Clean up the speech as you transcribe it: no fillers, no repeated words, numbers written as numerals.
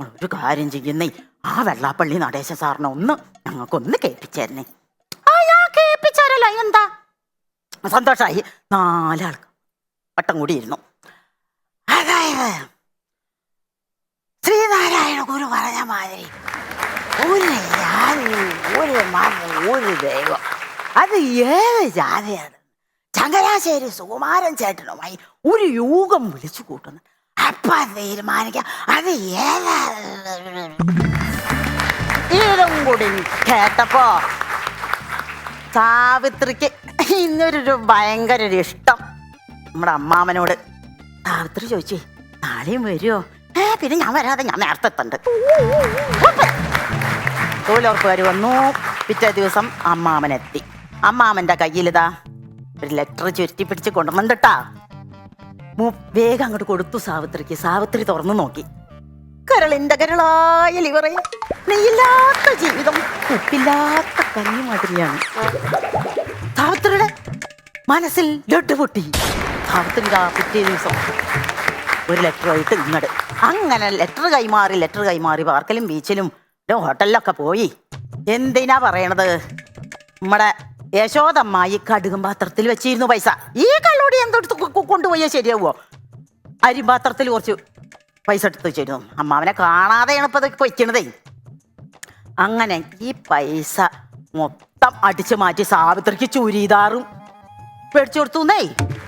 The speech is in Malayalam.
ഒരു കാര്യം ചെയ്യുന്നേ, ആ വെള്ളാപ്പള്ളി നടേശ സാറിനെ ഒന്ന് ഞങ്ങൾക്കൊന്ന് കേൾപ്പിച്ചേരണേ. ആ ഞാൻ കേൾപ്പിച്ചാരല്ല, എന്താ സന്തോഷായി. 4 ആൾക്ക് വട്ടം കൂടിയിരുന്നു. അതായത് ശ്രീനാരായണ ഗുരു പറഞ്ഞ മാതിരി ഒരു ജാതി, ഒരു മതം, ഒരു ദൈവം, അത് ഏത് ജാതിയാണ് ചങ്ങനാശ്ശേരി സുകുമാരൻ ചേട്ടനുമായി ഒരു യോഗം വിളിച്ചു കൂട്ടുന്നു. അപ്പൊ തീരുമാനിക്കാം അത് ഏതാ. ഇതും കൂടി കേട്ടപ്പോ സാവിത്രിക്ക് ഇന്നൊരു ഭയങ്കര ഒരു ഇഷ്ടം നമ്മുടെ അമ്മാമനോട്. സാവിത്രി ചോദിച്ചേ, നാളെയും വരുമോ? പിന്നെ ഞാൻ വരാതെ, ഞാൻ നേരത്തെ എത്തണ്ട്. തൊഴിലുറപ്പുകാർ വന്നു. പിറ്റേ ദിവസം അമ്മാമനെത്തി. അമ്മാമന്റെ കയ്യിലിതാ ഒരു ലെറ്റർ ചുരുട്ടി പിടിച്ച് കൊണ്ടുവന്നിട്ടാ. വേഗം അങ്ങോട്ട് കൊടുത്തു സാവിത്രിക്ക്. സാവിത്രി തുറന്നു നോക്കി. കരളിന്റെ കരളായ ലിവറെ, നെയ്യില്ലാത്ത ജീവിതം, ഉപ്പില്ലാത്ത കഞ്ഞി മാതിരിയാണ്. സാവിത്രിയുടെ മനസ്സിൽ ലഡ്ഡു പൊട്ടി. സാവിത്രി പിറ്റേ ദിവസം ഒരു ലെറ്ററായിട്ട് ഇങ്ങട്. അങ്ങനെ ലെറ്റർ കൈമാറി പാർക്കലും ബീച്ചിലും ഹോട്ടലിലൊക്കെ പോയി. എന്തിനാ പറയണത്, നമ്മുടെ യശോദമ്മായി കടുകും പാത്രത്തിൽ വെച്ചിരുന്നു പൈസ. ഈ കള്ളോടി എന്തെടുത്ത് കൊണ്ടുപോയാൽ ശരിയാവുമോ? അരിപാത്രത്തിൽ കുറച്ച് പൈസ എടുത്ത് വെച്ചിരുന്നു. അമ്മാവനെ കാണാതെയാണ് ഇപ്പൊ ഇത് വയ്ക്കണതേ. അങ്ങനെ ഈ പൈസ മൊത്തം അടിച്ചു മാറ്റി സാവിത്രിക്ക് ചുരിദാറും മേടിച്ചു കൊടുത്തുന്നേ.